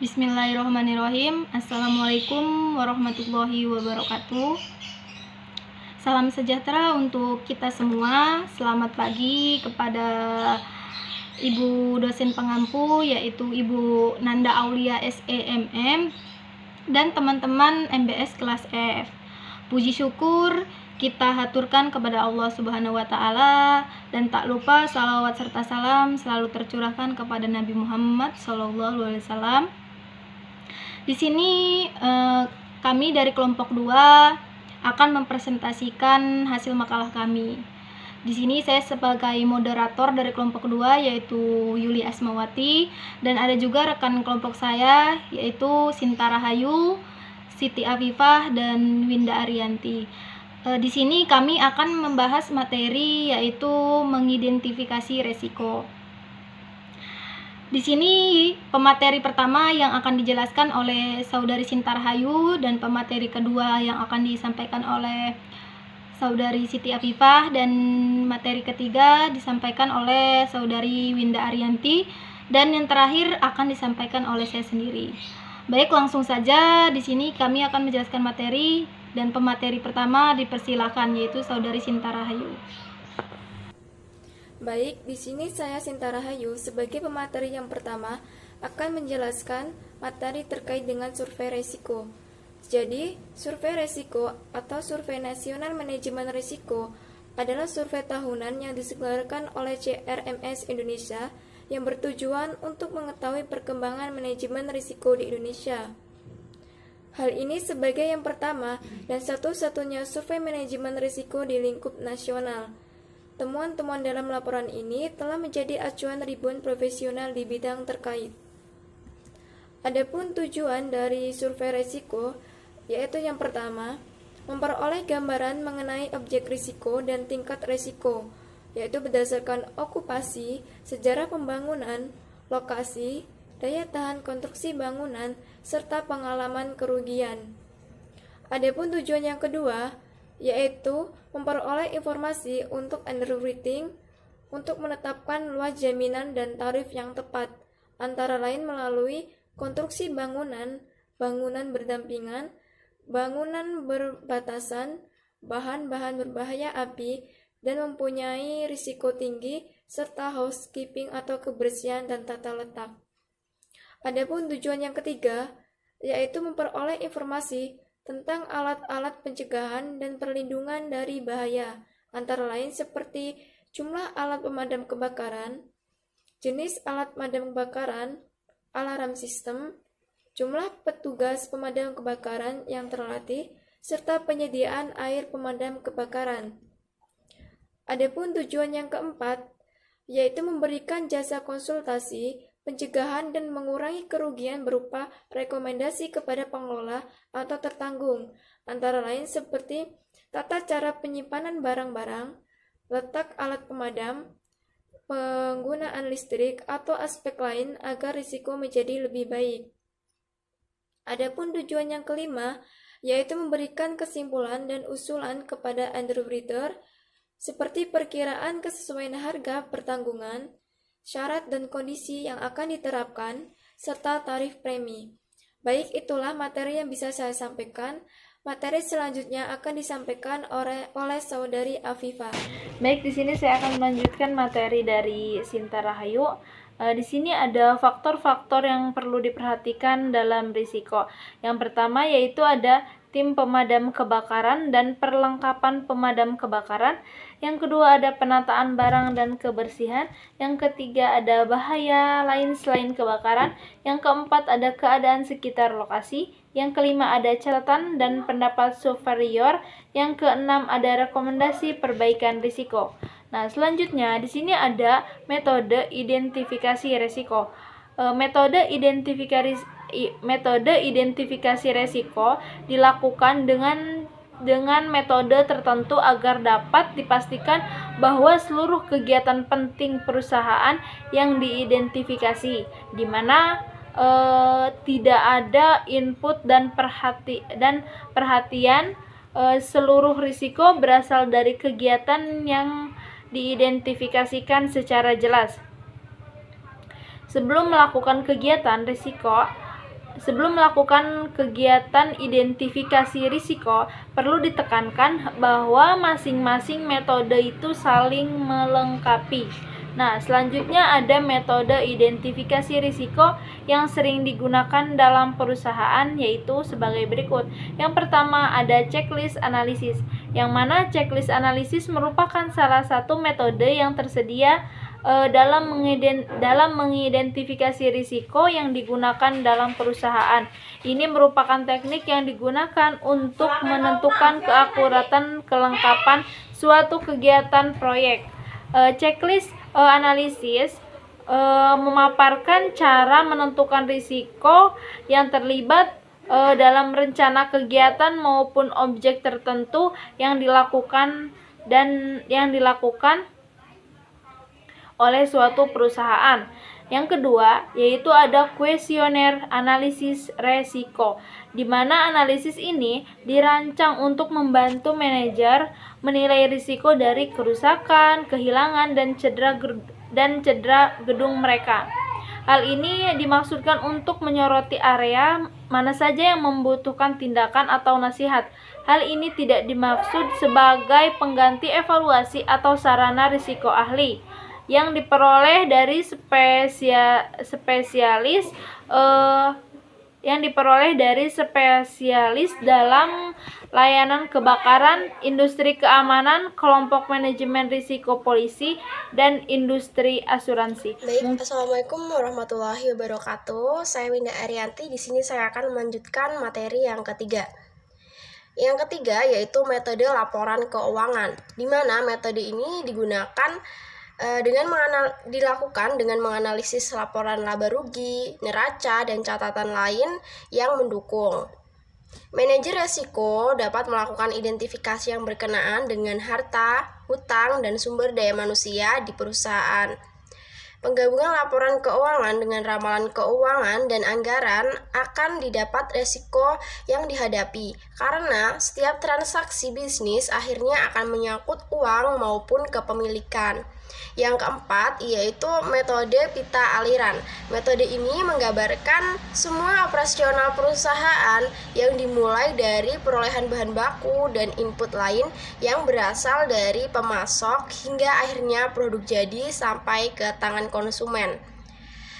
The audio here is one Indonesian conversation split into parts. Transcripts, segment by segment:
Bismillahirrahmanirrahim. Assalamualaikum warahmatullahi wabarakatuh. Salam sejahtera untuk kita semua. Selamat pagi kepada Ibu dosen pengampu, yaitu Ibu Nanda Aulia SEMM dan teman-teman MBS kelas F. Puji syukur kita haturkan kepada Allah Subhanahu wa Ta'ala, dan tak lupa salawat serta salam selalu tercurahkan kepada Nabi Muhammad SAW. Di sini kami dari kelompok 2 akan mempresentasikan hasil makalah kami. Di sini saya sebagai moderator dari kelompok 2 yaitu Yuli Asmawati, dan ada juga rekan kelompok saya yaitu Sinta Rahayu, Siti Afifah, dan Winda Arianti. Di sini kami akan membahas materi yaitu mengidentifikasi resiko. Di sini pemateri pertama yang akan dijelaskan oleh Saudari Sinta Rahayu, dan pemateri kedua yang akan disampaikan oleh Saudari Siti Afifah, dan materi ketiga disampaikan oleh Saudari Winda Arianti, dan yang terakhir akan disampaikan oleh saya sendiri. Baik, langsung saja di sini kami akan menjelaskan materi, dan pemateri pertama dipersilakan yaitu Saudari Sinta Rahayu. Baik, di sini saya Sinta Rahayu sebagai pemateri yang pertama akan menjelaskan materi terkait dengan survei resiko. Jadi, survei resiko atau survei nasional manajemen risiko adalah survei tahunan yang diselenggarakan oleh CRMS Indonesia yang bertujuan untuk mengetahui perkembangan manajemen risiko di Indonesia. Hal ini sebagai yang pertama dan satu-satunya survei manajemen risiko di lingkup nasional. Temuan-temuan dalam laporan ini telah menjadi acuan ribuan profesional di bidang terkait. Adapun tujuan dari survei risiko yaitu yang pertama, memperoleh gambaran mengenai objek risiko dan tingkat risiko, yaitu berdasarkan okupasi, sejarah pembangunan, lokasi, daya tahan konstruksi bangunan, serta pengalaman kerugian. Adapun tujuan yang kedua, yaitu memperoleh informasi untuk underwriting untuk menetapkan luas jaminan dan tarif yang tepat, antara lain melalui konstruksi bangunan, bangunan berdampingan, bangunan berbatasan, bahan-bahan berbahaya api, dan mempunyai risiko tinggi, serta housekeeping atau kebersihan dan tata letak. Adapun tujuan yang ketiga, yaitu memperoleh informasi tentang alat-alat pencegahan dan perlindungan dari bahaya, antara lain seperti jumlah alat pemadam kebakaran, jenis alat pemadam kebakaran, alarm sistem, jumlah petugas pemadam kebakaran yang terlatih, serta penyediaan air pemadam kebakaran. Adapun tujuan yang keempat, yaitu memberikan jasa konsultasi, pencegahan, dan mengurangi kerugian berupa rekomendasi kepada pengelola atau tertanggung, antara lain seperti tata cara penyimpanan barang-barang, letak alat pemadam, penggunaan listrik, atau aspek lain agar risiko menjadi lebih baik. Adapun tujuan yang kelima, yaitu memberikan kesimpulan dan usulan kepada underwriter, seperti perkiraan kesesuaian harga pertanggungan, syarat dan kondisi yang akan diterapkan, serta tarif premi. Baik, itulah materi yang bisa saya sampaikan. Materi selanjutnya akan disampaikan oleh Saudari Afifah. Baik, di sini saya akan melanjutkan materi dari Sinta Rahayu. Di sini ada faktor-faktor yang perlu diperhatikan dalam risiko. Yang pertama yaitu ada tim pemadam kebakaran dan perlengkapan pemadam kebakaran. Yang kedua ada penataan barang dan kebersihan. Yang ketiga ada bahaya lain selain kebakaran. Yang keempat ada keadaan sekitar lokasi. Yang kelima ada catatan dan pendapat superior. Yang keenam ada rekomendasi perbaikan risiko. Nah, selanjutnya di sini ada metode identifikasi risiko. Metode identifikasi risiko dilakukan dengan metode tertentu agar dapat dipastikan bahwa seluruh kegiatan penting perusahaan yang diidentifikasi, di mana tidak ada input dan perhatian seluruh risiko berasal dari kegiatan yang diidentifikasikan secara jelas. Sebelum melakukan kegiatan risiko, Sebelum melakukan kegiatan identifikasi risiko, perlu ditekankan bahwa masing-masing metode itu saling melengkapi. Nah, selanjutnya ada metode identifikasi risiko yang sering digunakan dalam perusahaan, yaitu sebagai berikut. Yang pertama ada checklist analisis, yang mana checklist analisis merupakan salah satu metode yang tersedia dalam mengidentifikasi risiko yang digunakan dalam perusahaan. Ini merupakan teknik yang digunakan untuk menentukan keakuratan kelengkapan suatu kegiatan proyek. Checklist analisis memaparkan cara menentukan risiko yang terlibat dalam rencana kegiatan maupun objek tertentu yang dilakukan oleh suatu perusahaan. Yang kedua, yaitu ada kuesioner analisis resiko, di mana analisis ini dirancang untuk membantu manajer menilai risiko dari kerusakan, kehilangan, dan cedera gedung mereka. Hal ini dimaksudkan untuk menyoroti area mana saja yang membutuhkan tindakan atau nasihat. Hal ini tidak dimaksud sebagai pengganti evaluasi atau sarana risiko ahli yang diperoleh dari spesialis dalam layanan kebakaran, industri keamanan, kelompok manajemen risiko polisi, dan industri asuransi. Baik, Assalamualaikum warahmatullahi wabarakatuh. Saya Winda Arianti. Di sini saya akan melanjutkan materi yang ketiga. Yang ketiga yaitu metode laporan keuangan, di mana metode ini digunakan dilakukan dengan menganalisis laporan laba rugi, neraca, dan catatan lain yang mendukung. Manajer resiko dapat melakukan identifikasi yang berkenaan dengan harta, hutang, dan sumber daya manusia di perusahaan. Penggabungan laporan keuangan dengan ramalan keuangan dan anggaran akan didapat resiko yang dihadapi, karena setiap transaksi bisnis akhirnya akan menyangkut uang maupun kepemilikan. Yang keempat yaitu metode pita aliran. Metode ini menggambarkan semua operasional perusahaan yang dimulai dari perolehan bahan baku dan input lain yang berasal dari pemasok hingga akhirnya produk jadi sampai ke tangan konsumen.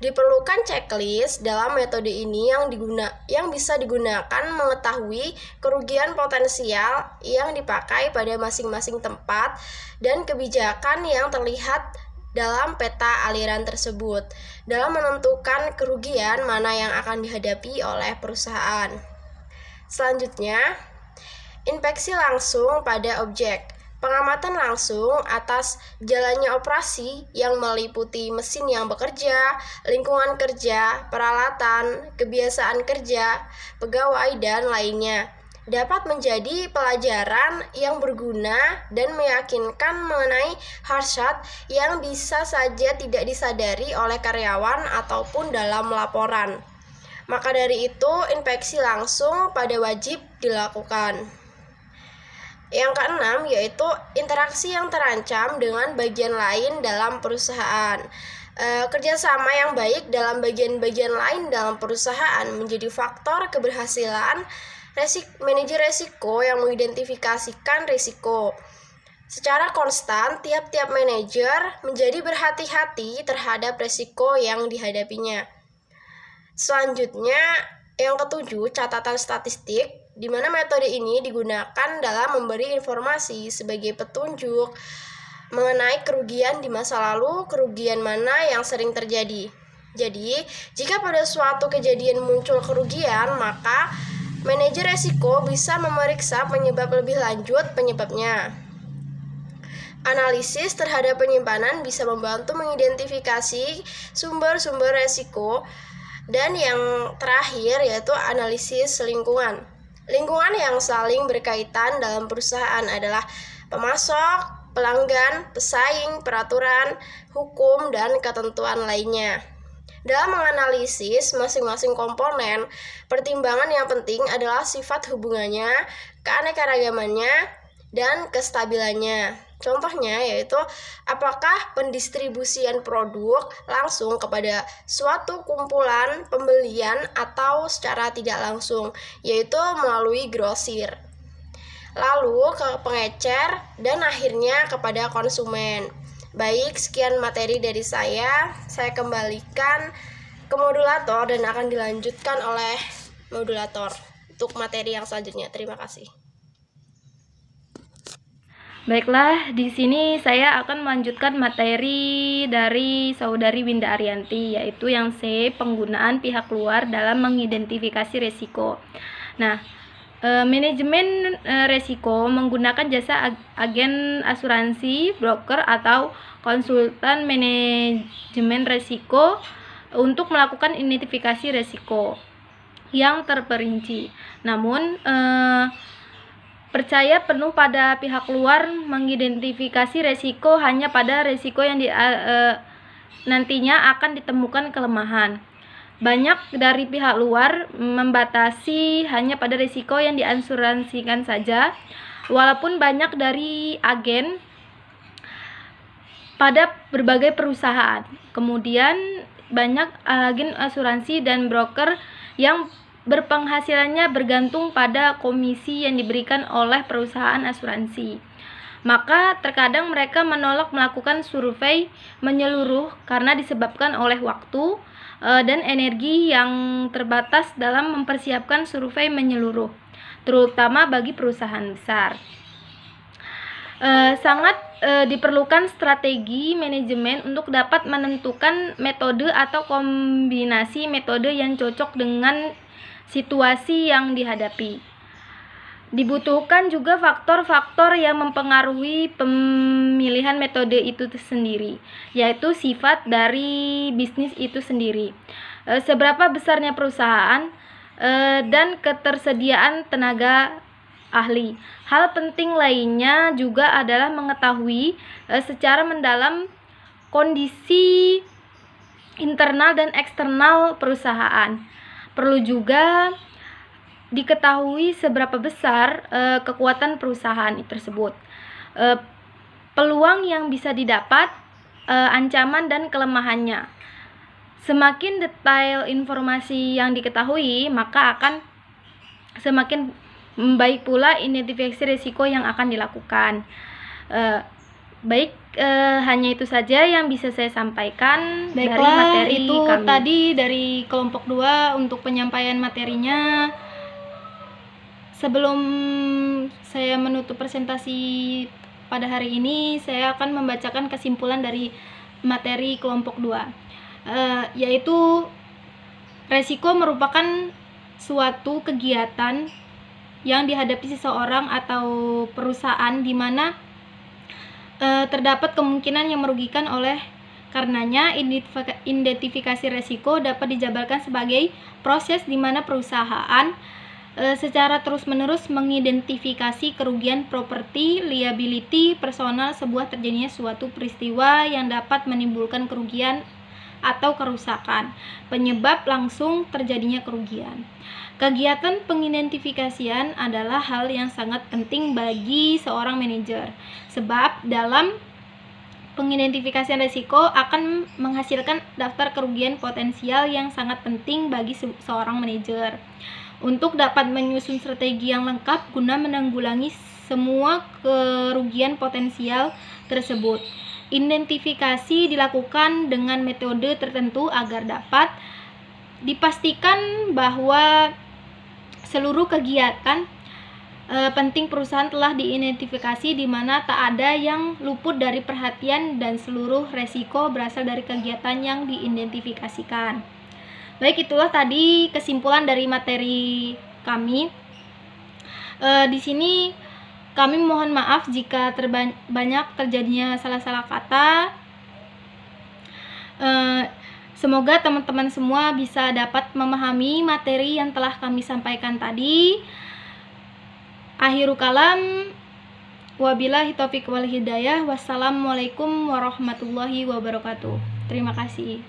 Diperlukan checklist dalam metode ini yang bisa digunakan mengetahui kerugian potensial yang dipakai pada masing-masing tempat dan kebijakan yang terlihat dalam peta aliran tersebut dalam menentukan kerugian mana yang akan dihadapi oleh perusahaan. Selanjutnya, inspeksi langsung pada objek. Pengamatan langsung atas jalannya operasi yang meliputi mesin yang bekerja, lingkungan kerja, peralatan, kebiasaan kerja, pegawai, dan lainnya dapat menjadi pelajaran yang berguna dan meyakinkan mengenai hazard yang bisa saja tidak disadari oleh karyawan ataupun dalam laporan. Maka dari itu, inspeksi langsung pada wajib dilakukan. Yang keenam yaitu interaksi yang terancam dengan bagian lain dalam perusahaan. Kerjasama yang baik dalam bagian-bagian lain dalam perusahaan menjadi faktor keberhasilan manajer resiko yang mengidentifikasikan risiko. Secara konstan, tiap-tiap manajer menjadi berhati-hati terhadap risiko yang dihadapinya. Selanjutnya, yang ketujuh, catatan statistik, di mana metode ini digunakan dalam memberi informasi sebagai petunjuk mengenai kerugian di masa lalu, kerugian mana yang sering terjadi. Jadi, jika pada suatu kejadian muncul kerugian, maka manajer resiko bisa memeriksa penyebab lebih lanjut penyebabnya. Analisis terhadap penyimpanan bisa membantu mengidentifikasi sumber-sumber resiko. Dan yang terakhir yaitu analisis lingkungan. Lingkungan yang saling berkaitan dalam perusahaan adalah pemasok, pelanggan, pesaing, peraturan, hukum, dan ketentuan lainnya. Dalam menganalisis masing-masing komponen, pertimbangan yang penting adalah sifat hubungannya, keanekaragamannya, dan kestabilannya. Contohnya yaitu apakah pendistribusian produk langsung kepada suatu kumpulan pembelian atau secara tidak langsung, yaitu melalui grosir, lalu ke pengecer, dan akhirnya kepada konsumen. Baik, sekian materi dari saya kembalikan ke modulator dan akan dilanjutkan oleh modulator untuk materi yang selanjutnya. Terima kasih. Baiklah, di sini saya akan melanjutkan materi dari Saudari Winda Arianti, yaitu yang C, penggunaan pihak luar dalam mengidentifikasi resiko. Nah, manajemen resiko menggunakan jasa agen asuransi, broker, atau konsultan manajemen resiko untuk melakukan identifikasi resiko yang terperinci. Namun, percaya penuh pada pihak luar mengidentifikasi resiko hanya pada resiko yang nantinya akan ditemukan kelemahan. Banyak dari pihak luar membatasi hanya pada resiko yang diasuransikan saja, walaupun banyak dari agen pada berbagai perusahaan. Kemudian banyak agen asuransi dan broker yang berpenghasilannya bergantung pada komisi yang diberikan oleh perusahaan asuransi. Maka terkadang mereka menolak melakukan survei menyeluruh karena disebabkan oleh waktu dan energi yang terbatas dalam mempersiapkan survei menyeluruh, terutama bagi perusahaan besar. Sangat diperlukan strategi manajemen untuk dapat menentukan metode atau kombinasi metode yang cocok dengan situasi yang dihadapi. Dibutuhkan juga faktor-faktor yang mempengaruhi pemilihan metode itu sendiri, yaitu sifat dari bisnis itu sendiri, seberapa besarnya perusahaan, dan ketersediaan tenaga ahli. Hal penting lainnya juga adalah mengetahui secara mendalam kondisi internal dan eksternal perusahaan. Perlu juga diketahui seberapa besar kekuatan perusahaan tersebut, peluang yang bisa didapat, ancaman dan kelemahannya. Semakin detail informasi yang diketahui, maka akan semakin baik pula identifikasi risiko yang akan dilakukan. Hanya itu saja yang bisa saya sampaikan. Baiklah, dari materi itu kami. Tadi dari kelompok 2 untuk penyampaian materinya. Sebelum saya menutup presentasi pada hari ini, saya akan membacakan kesimpulan dari materi kelompok 2, yaitu resiko merupakan suatu kegiatan yang dihadapi seseorang atau perusahaan di mana terdapat kemungkinan yang merugikan. Oleh karenanya, identifikasi resiko dapat dijabarkan sebagai proses di mana perusahaan secara terus-menerus mengidentifikasi kerugian properti, liability, personal sebuah terjadinya suatu peristiwa yang dapat menimbulkan kerugian atau kerusakan, penyebab langsung terjadinya kerugian. Kegiatan pengidentifikasian adalah hal yang sangat penting bagi seorang manajer, sebab dalam pengidentifikasian risiko akan menghasilkan daftar kerugian potensial yang sangat penting bagi seorang manajer untuk dapat menyusun strategi yang lengkap guna menanggulangi semua kerugian potensial tersebut. Identifikasi dilakukan dengan metode tertentu agar dapat dipastikan bahwa seluruh kegiatan penting perusahaan telah diidentifikasi, di mana tak ada yang luput dari perhatian dan seluruh resiko berasal dari kegiatan yang diidentifikasikan. Baik, itulah tadi kesimpulan dari materi kami. Di sini kami mohon maaf jika banyak terjadinya salah-salah kata. Semoga teman-teman semua bisa dapat memahami materi yang telah kami sampaikan tadi. Akhirul kalam, wabillahi taufiq wal hidayah. Wassalamualaikum warahmatullahi wabarakatuh. Terima kasih.